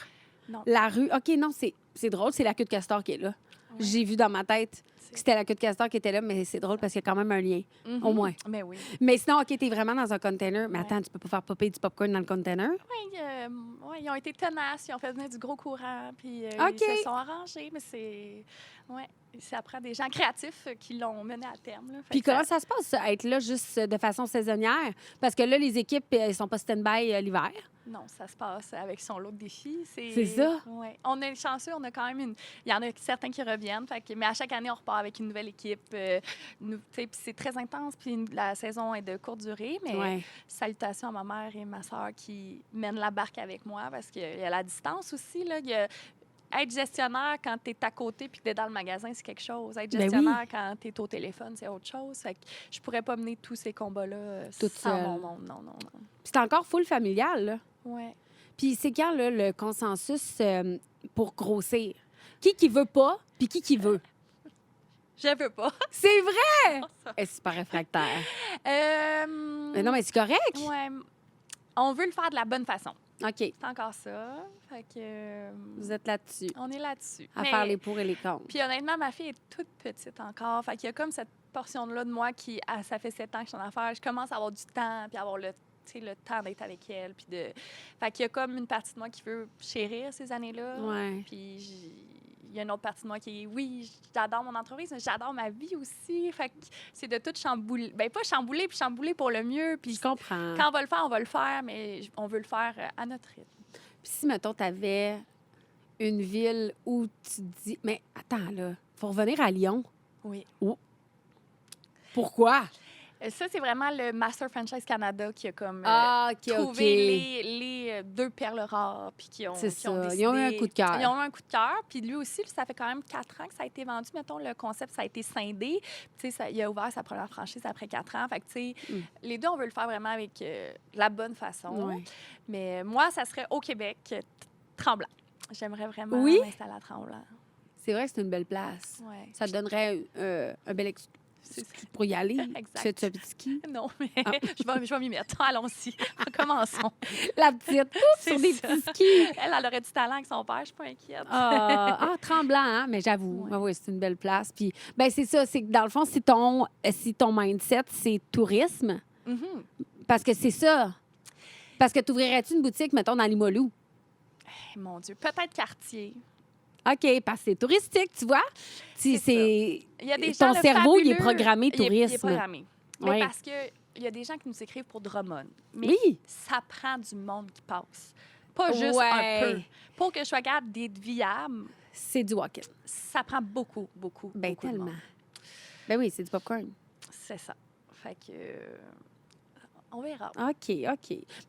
C: Non.
B: la rue. OK, non, c'est drôle, c'est la queue de castor qui est là.
C: Ouais.
B: J'ai vu dans ma tête que c'était la queue de castor qui était là, mais c'est drôle parce qu'il y a quand même un lien,
C: Mhm.
B: au moins.
C: Mais oui.
B: Mais sinon, OK, t'es vraiment dans un container. Mais
C: Ouais.
B: attends, tu peux pas faire popper du popcorn dans le container?
C: Oui, ils ont été tenaces, ils ont fait venir du gros courant, puis
B: OK.
C: ils se sont arrangés, mais c'est... Ouais, ça prend des gens créatifs qui l'ont mené à terme. Là. Fait
B: Puis
C: que
B: comment ça se passe, ça, être là juste de façon saisonnière? Parce que là, les équipes, elles sont pas stand-by l'hiver.
C: Non, ça se passe avec son lot de défis.
B: C'est ça?
C: Ouais. On est chanceux, on a quand même Il y en a certains qui reviennent, mais à chaque année, on repart avec une nouvelle équipe. Puis c'est très intense, puis la saison est de courte durée, mais
B: Ouais.
C: salutations à ma mère et ma soeur qui mènent la barque avec moi parce qu'il y a la distance aussi. Là. Être gestionnaire quand tu es à côté puis que tu es dans le magasin, c'est quelque chose. Être
B: Ben oui.
C: gestionnaire quand tu es au téléphone, c'est autre chose. Fait que je pourrais pas mener tous ces combats-là
B: Toute
C: sans
B: seule.
C: mon monde. Non.
B: Puis c'est encore full familial, là.
C: Ouais.
B: Puis c'est quand, là, le consensus pour grossir? Qui veut pas, puis qui veut?
C: Je veux pas.
B: C'est vrai! Elle est super réfractaire. Mais non, mais c'est correct.
C: Ouais. On veut le faire de la bonne façon.
B: OK,
C: C'est encore ça. Fait que...
B: vous êtes là-dessus,
C: on est là-dessus.
B: à
C: Mais-
B: faire les pour et les contre.
C: Puis honnêtement, ma fille est toute petite encore. Fait qu'il y a comme cette portion-là de moi qui, ça fait 7 ans que je suis en affaires. Je commence à avoir du temps, puis avoir le temps d'être avec elle. Puis de... Fait qu'il y a comme une partie de moi qui veut chérir ces années-là.
B: Ouais.
C: Puis il y a une autre partie de moi qui est, oui, j'adore mon entreprise, mais j'adore ma vie aussi. Fait que c'est de tout chambouler. Ben pas chambouler, puis chambouler pour le mieux. Puis
B: Je comprends.
C: quand on va le faire, mais on veut le faire à notre rythme.
B: Puis si, mettons, t'avais une ville où tu te dis... Mais attends, là, faut revenir à Lyon.
C: Oui.
B: Pourquoi?
C: Ça, c'est vraiment le Master Franchise Canada qui a comme
B: OK.
C: trouvé les 2 perles rares puis qui ont
B: C'est
C: qui ont
B: ça.
C: décidé.
B: Ils ont eu un coup de cœur.
C: Ils ont eu un coup de cœur. Puis lui aussi, ça fait quand même 4 ans que ça a été vendu. Mettons, le concept, ça a été scindé. Tu sais, il a ouvert sa première franchise après 4 ans. Fait que, tu sais, les deux, on veut le faire vraiment avec la bonne façon.
B: Ouais.
C: Mais moi, ça serait au Québec, Tremblant. J'aimerais vraiment
B: Oui?
C: m'installer à Tremblant.
B: C'est vrai que c'est une belle place.
C: Ouais.
B: Ça te donnerait un bel excuse
C: C'est ça.
B: pour y aller.
C: Exact.
B: Tu fais-tu un petit ski?
C: Non, mais
B: Ah.
C: je vais m'y mettre. Allons-y. Commençons.
B: La petite,
C: C'est
B: sur des
C: ça.
B: petits skis.
C: Elle aurait du talent avec son père, je suis pas inquiète.
B: Tremblant, hein? Mais j'avoue,
C: Ouais.
B: oui, c'est une belle place. Puis, ben c'est ça, c'est que dans le fond, si ton mindset, c'est tourisme,
C: Mhm.
B: parce que c'est ça. Parce que t'ouvrirais-tu une boutique, mettons, dans Limoilou?
C: Eh, mon Dieu, peut-être quartier.
B: OK, parce que c'est touristique, tu vois?
C: C'est
B: C'est...
C: Il y a des
B: Ton
C: gens, le
B: cerveau, il est
C: fabuleux,
B: programmé
C: Il est
B: tourisme.
C: programmé. Mais
B: Ouais.
C: parce que il y a des gens qui nous écrivent pour Drummond. Mais
B: Oui.
C: ça prend du monde qui passe. Pas juste
B: Ouais.
C: un peu. Pour que je sois capable d'être viable,
B: C'est du walk-in.
C: ça prend beaucoup, beaucoup,
B: Ben
C: beaucoup de
B: tellement.
C: monde.
B: Ben oui, c'est du popcorn.
C: C'est ça. Fait que... on verra.
B: OK.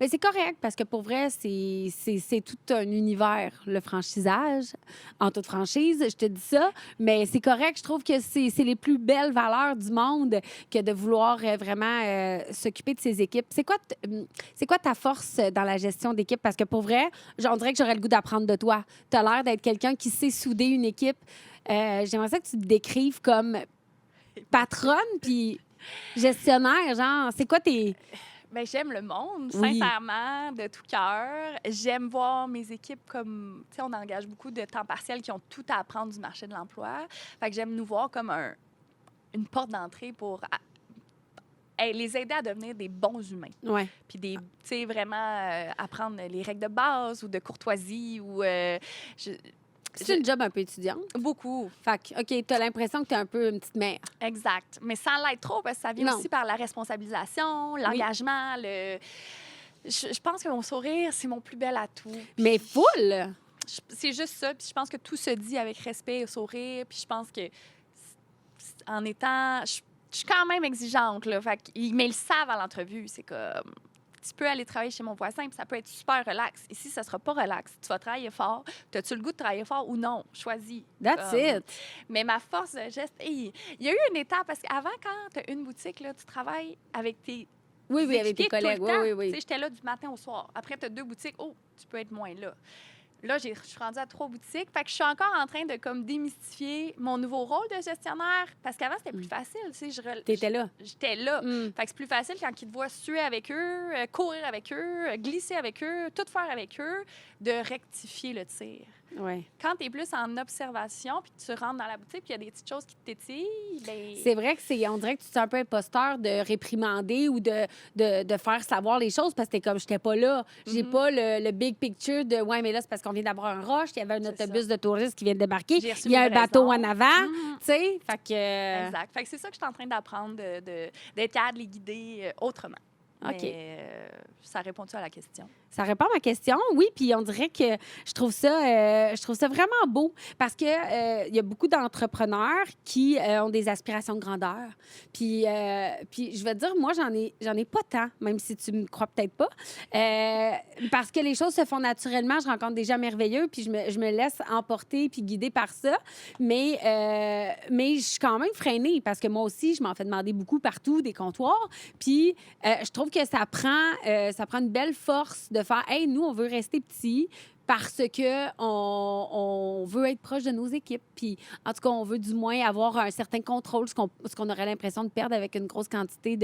B: Mais c'est correct parce que pour vrai, c'est tout un univers, le franchisage. En toute franchise, je te dis ça. Mais c'est correct. Je trouve que c'est les plus belles valeurs du monde que de vouloir vraiment s'occuper de ses équipes. C'est quoi ta force dans la gestion d'équipe? Parce que pour vrai, on dirait que j'aurais le goût d'apprendre de toi. Tu as l'air d'être quelqu'un qui sait souder une équipe. J'aimerais ça que tu te décrives comme patronne puis gestionnaire. Genre, c'est quoi tes...
C: Ben, j'aime le monde,
B: Oui.
C: sincèrement, de tout cœur. J'aime voir mes équipes comme... Tu sais, on engage beaucoup de temps partiel qui ont tout à apprendre du marché de l'emploi. Fait que j'aime nous voir comme une porte d'entrée pour les aider à devenir des bons humains.
B: Ouais.
C: Puis tu sais, vraiment apprendre les règles de base ou de courtoisie ou...
B: C'est une job un peu étudiante.
C: beaucoup.
B: Fait que, OK, t'as l'impression que t'es un peu une petite mère.
C: Exact. Mais sans l'être trop, parce que ça vient
B: Non.
C: aussi par la responsabilisation, l'engagement, Je pense que mon sourire, c'est mon plus bel atout.
B: Mais full!
C: C'est juste ça. Puis je pense que tout se dit avec respect et sourire. Puis je pense que en étant... Je suis quand même exigeante, là. Fait que, mais ils le savent à l'entrevue. C'est comme... tu peux aller travailler chez mon voisin, puis ça peut être super relax. Ici, ça sera pas relax. Tu vas travailler fort. As-tu le goût de travailler fort ou non? Choisis.
B: That's it.
C: Mais ma force de geste, il y a eu une étape, parce qu'avant, quand tu as une boutique, là, tu travailles avec tes
B: Oui, avec tes
C: équipiers tout le
B: collègues.
C: temps.
B: Oui.
C: Tu sais, j'étais là du matin au soir. Après, tu as 2 boutiques. Oh, tu peux être moins là. Là, je suis rendue à 3 boutiques. Fait que je suis encore en train de comme démystifier mon nouveau rôle de gestionnaire. Parce qu'avant, c'était plus facile. Tu sais,
B: T'étais là.
C: J'étais là.
B: Mm.
C: Fait que c'est plus facile quand ils te voient suer avec eux, courir avec eux, glisser avec eux, tout faire avec eux, de rectifier le tir.
B: Ouais.
C: Quand tu es plus en observation, puis tu rentres dans la boutique, puis il y a des petites choses qui te tétillent, bien...
B: C'est vrai que on dirait que tu te sens un peu imposteur de réprimander ou de faire savoir les choses parce que t'es comme, j'étais pas là. J'ai pas le big picture de, ouais, mais là, c'est parce qu'on vient d'avoir un rush, il y avait un
C: C'est
B: autobus de touristes qui vient de débarquer,
C: J'ai reçu
B: il y a un
C: mes
B: bateau
C: raisons.
B: en avant,
C: Mhm.
B: tu sais. Fait que.
C: Exact. Fait que c'est ça que je suis en train d'apprendre, d'être capable de les guider autrement.
B: OK.
C: Mais, ça répond-tu à la question?
B: Ça répond à ma question, oui. Puis on dirait que je trouve ça vraiment beau parce que il y a beaucoup d'entrepreneurs qui ont des aspirations de grandeur. Puis je vais te dire, moi, j'en ai pas tant, même si tu me crois peut-être pas, parce que les choses se font naturellement. Je rencontre des gens merveilleux, puis je me laisse emporter puis guider par ça. Mais je suis quand même freinée parce que moi aussi, je m'en fais demander beaucoup partout des comptoirs. Puis je trouve que ça prend une belle force de faire, hey, nous, on veut rester petits parce que on veut être proche de nos équipes. Puis, en tout cas, on veut du moins avoir un certain contrôle, ce qu'on aurait l'impression de perdre avec une grosse quantité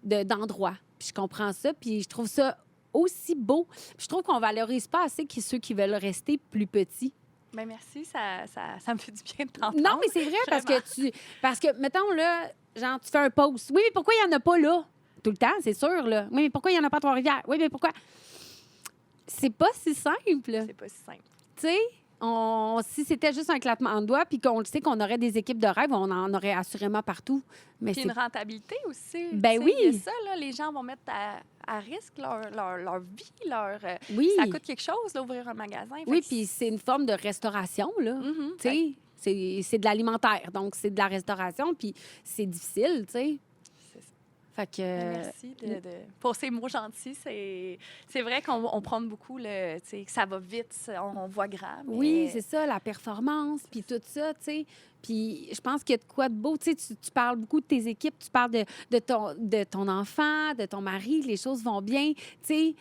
B: d'endroits. Puis, je comprends ça. Puis, je trouve ça aussi beau. Puis, je trouve qu'on valorise pas assez ceux qui veulent rester plus petits.
C: Bien, merci. Ça me fait du bien de t'entendre.
B: Non, mais c'est vrai parce que, mettons, là, genre, tu fais un post. Oui, mais pourquoi il n'y en a pas là? Tout le temps, c'est sûr, là. Oui, mais pourquoi il n'y en a pas à Trois-Rivières? Oui, mais pourquoi? C'est pas si simple.
C: C'est pas si simple.
B: Tu sais, si c'était juste un claquement de doigts puis qu'on le sait qu'on aurait des équipes de rêve, on en aurait assurément partout. Mais
C: Puis
B: c'est
C: une rentabilité aussi.
B: Ben
C: tu sais,
B: oui.
C: il y a ça, là, les gens vont mettre à risque leur vie,
B: oui.
C: ça coûte quelque chose d'ouvrir un magasin. Fait
B: Oui,
C: que
B: puis c'est une forme de restauration, là.
C: Mhm.
B: Tu sais, c'est de l'alimentaire, donc c'est de la restauration, puis c'est difficile, tu sais.
C: C'est ça.
B: Fait que...
C: Merci pour ces mots gentils. C'est vrai qu'on prône beaucoup tu sais, que ça va vite, on voit grand. Mais...
B: Oui, c'est ça, la performance, puis tout ça, tu sais. Puis je pense qu'il y a de quoi de beau. Tu sais, tu parles beaucoup de tes équipes, tu parles de ton enfant, de ton mari, les choses vont bien. Tu sais,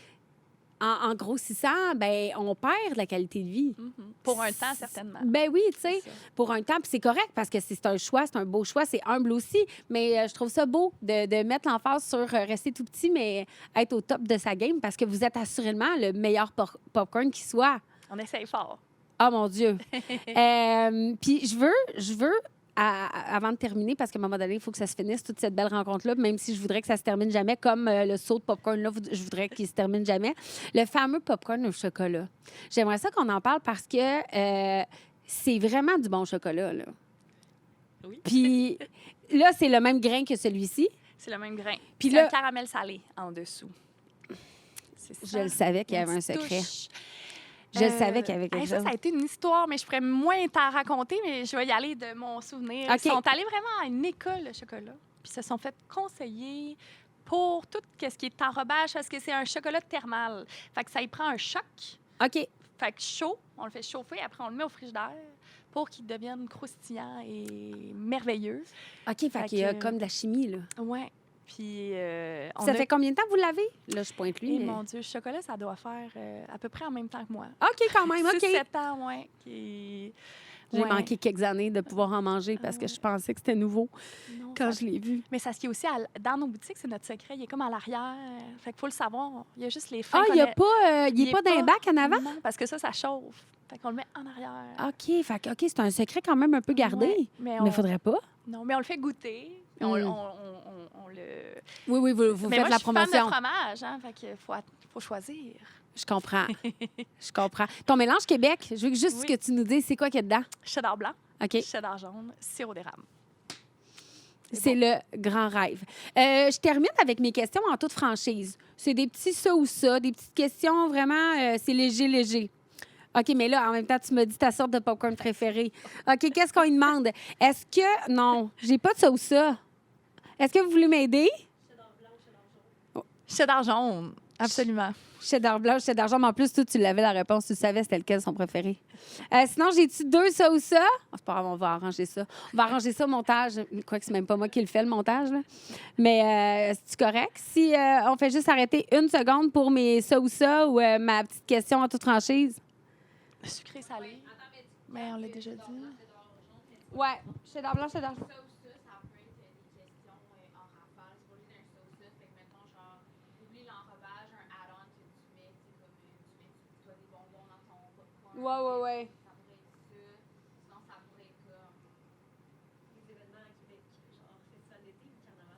B: en grossissant, ben on perd la qualité de vie.
C: Mhm. Pour un temps, certainement.
B: Ben oui, tu sais,
C: C'est ça.
B: pour un temps. Puis c'est correct parce que c'est un choix, c'est un beau choix, c'est humble aussi. Mais je trouve ça beau de mettre l'emphase sur rester tout petit, mais être au top de sa game parce que vous êtes assurément le meilleur popcorn qui soit.
C: On essaye fort.
B: Oh mon Dieu. Puis je veux avant de terminer, parce qu'à un moment donné, il faut que ça se finisse, toute cette belle rencontre-là, même si je voudrais que ça se termine jamais, comme le saut de popcorn-là, je voudrais qu'il se termine jamais. Le fameux popcorn au chocolat. J'aimerais ça qu'on en parle parce que c'est vraiment du bon chocolat, là.
C: Oui.
B: Puis là, c'est le même grain que celui-ci.
C: C'est le même grain.
B: Puis
C: C'est
B: là-
C: un caramel salé en dessous. C'est
B: Je
C: ça.
B: le savais qu'il y
C: Une
B: avait un
C: petite
B: secret.
C: touche.
B: Je le savais qu'il y avait quelque
C: Ça
B: chose.
C: a été une histoire, mais je pourrais moins t'en raconter, mais je vais y aller de mon souvenir.
B: OK.
C: Ils sont allés vraiment à une école de chocolat, puis se sont fait conseiller pour tout ce qui est enrobage, parce que c'est un chocolat thermal. Fait que ça y prend un choc.
B: OK.
C: Fait que chaud, on le fait chauffer, après on le met au frigidaire pour qu'il devienne croustillant et merveilleux.
B: OK, fait qu'il y a
C: que-
B: comme de la chimie, là.
C: Ouais. Puis
B: Ça fait combien de temps que vous l'avez? Là, je pointe lui.
C: Et
B: mais-
C: mon Dieu, le chocolat, ça doit faire à peu près en même temps que moi.
B: OK, quand même, OK.
C: 6-7 ans, ouais. Qui...
B: J'ai
C: Ouais.
B: manqué quelques années de pouvoir en manger parce que je pensais que c'était nouveau
C: Non,
B: quand
C: ça-
B: je l'ai vu.
C: Mais ça se fait aussi dans nos boutiques, c'est notre secret. Il est comme à l'arrière. Fait qu'il faut le savoir. Il y a juste les fins.
B: Ah, il n'y a pas d'un bac en avant?
C: Non, parce que ça chauffe. Fait qu'on le met en arrière.
B: OK, fait que, OK, c'est un secret quand même un peu gardé.
C: Ouais, mais
B: Mais il faudrait pas.
C: Non, mais on le fait goûter. Puis on le...
B: Oui, oui, vous
C: mais
B: faites
C: moi,
B: la
C: je suis fan
B: promotion.
C: de fromage, hein. Fait qu'il faut choisir.
B: Je comprends. Je comprends. Ton mélange Québec, je veux juste
C: Oui.
B: que tu nous dises c'est quoi qu'il y a dedans.
C: Cheddar blanc,
B: OK?
C: cheddar jaune, sirop d'érable.
B: C'est le grand rêve. Je termine avec mes questions en toute franchise. C'est des petits ça ou ça, des petites questions vraiment, c'est léger, léger. OK, mais là, en même temps, tu m'as dit ta sorte de popcorn préférée. OK, qu'est-ce qu'on lui demande? Est-ce que... Non, j'ai pas de ça ou ça. Est-ce que vous voulez m'aider?
C: Cheddar jaune. Absolument.
B: Cheddar blanc, cheddar jaune. Mais en plus, toi, tu l'avais la réponse. Tu savais c'était lequel son préféré. Sinon, j'ai-tu 2 ça ou ça? Oh, c'est pas grave, on va arranger ça. On va arranger ça au montage. Quoique, c'est même pas moi qui le fais, le montage. Là. Mais c'est correct. Si on fait juste arrêter 1 seconde pour mes ça ou ma petite question en toute franchise.
C: Sucré salé. Mais on l'a déjà dit.
B: Ouais, cheddar blanc, cheddar jaune. Ouais.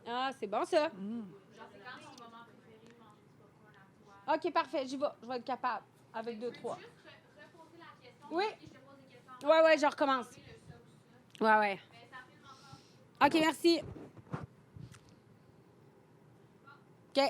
B: Ah, c'est bon, ça. OK, parfait, j'y vais. Je vais être capable. Avec 2, 3. Oui. Ouais, je recommence. Ouais. OK, merci. OK.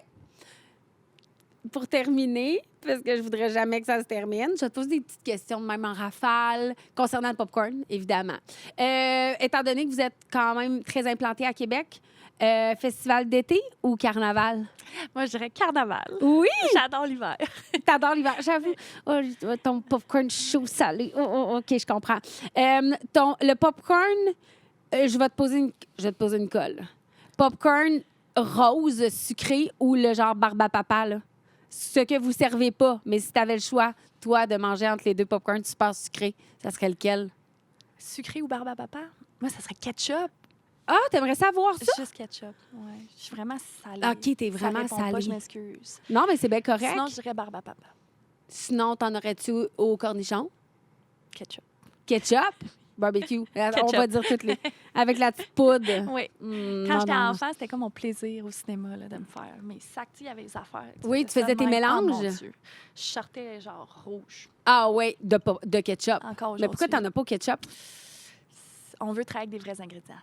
B: Pour terminer, parce que je voudrais jamais que ça se termine, je vais te poser des petites questions, même en rafale, concernant le popcorn, évidemment. Étant donné que vous êtes quand même très implanté à Québec, festival d'été ou carnaval?
C: Moi, je dirais carnaval.
B: Oui!
C: J'adore l'hiver.
B: T'adores l'hiver, j'avoue. Oh, ton popcorn chaud, salé. Oh, OK, je comprends. Le popcorn, je vais te poser une colle. Popcorn rose, sucré ou le genre barbe à papa, là? Ce que vous servez pas, mais si tu avais le choix, toi, de manger entre les 2 popcorns super sucrés, ça serait lequel?
C: Sucré ou barbe à papa? Moi, ça serait ketchup.
B: Ah, t'aimerais savoir ça?
C: Juste ketchup. Ouais. Je suis vraiment salée.
B: OK, t'es vraiment
C: ça répond
B: salée.
C: Pas, je m'excuse.
B: Non, mais c'est bien correct.
C: Sinon, je dirais barbe à papa.
B: Sinon, t'en aurais-tu au cornichon?
C: Ketchup.
B: Ketchup? Barbecue. On va dire toutes les. Avec la petite poudre.
C: Oui. Quand j'étais enfant, c'était comme mon plaisir au cinéma là, de me faire mes sacs. Il y avait des affaires.
B: Oui, tu faisais tes mélanges?
C: Oh, mon Dieu. Je sortais genre rouge.
B: Ah oui, de ketchup.
C: Encore aujourd'hui.
B: Mais pourquoi t'en as pas au ketchup?
C: On veut travailler avec des vrais ingrédients.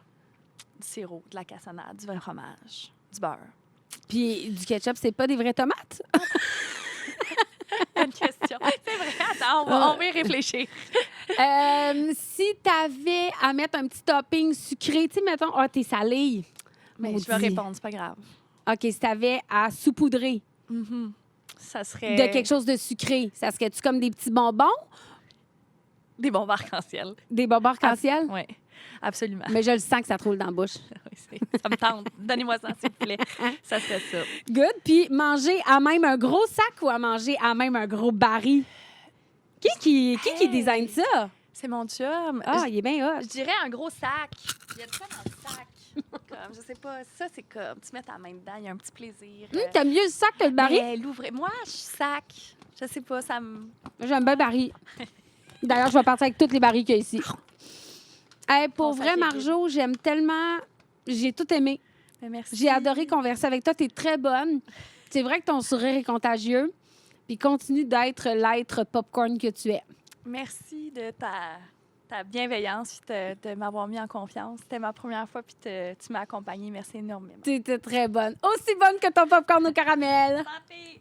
C: Du sirop, de la cassonade, du vrai fromage, du beurre.
B: Puis du ketchup, c'est pas des vraies tomates?
C: Bonne question. C'est vrai. Attends, on va y réfléchir.
B: Si t'avais à mettre un petit topping sucré, tu sais, mettons, t'es salé.
C: Mais je vais répondre, c'est pas grave.
B: OK, si t'avais à saupoudrer
C: Ça serait...
B: de quelque chose de sucré, ça serait-tu comme des petits bonbons?
C: Des bonbons arc-en-ciel.
B: Des bonbons arc-en-ciel?
C: Oui, absolument.
B: Mais je le sens que ça te roule dans la bouche.
C: Oui, ça me tente. Donnez-moi ça, s'il vous plaît. Ça serait ça.
B: Good. Puis manger à même un gros sac ou à manger à même un gros baril? Qui design ça?
C: C'est mon chum.
B: Ah, il est bien hot.
C: Je dirais un gros sac. Il y a de quoi dans le sac? Comme, je sais pas, ça, c'est comme, tu mets ta main dedans, il y a un petit plaisir.
B: T'aimes mieux le sac que le baril?
C: Mais l'ouvrir. Moi, je suis sac. Je sais pas, ça me...
B: J'aime bien le baril. D'ailleurs, je vais partir avec toutes les barils qu'il y a ici. Hey, pour
C: Ton
B: vrai,
C: sac est
B: Marjo, j'aime tellement... J'ai tout aimé.
C: Mais merci.
B: J'ai adoré converser avec toi. Tu es très bonne. C'est vrai que ton sourire est contagieux. Puis continue d'être l'être popcorn que tu es.
C: Merci de ta bienveillance et de m'avoir mis en confiance. C'était ma première fois, puis tu m'as accompagnée. Merci énormément.
B: Tu étais très bonne. Aussi bonne que ton popcorn au caramel.
C: Santé!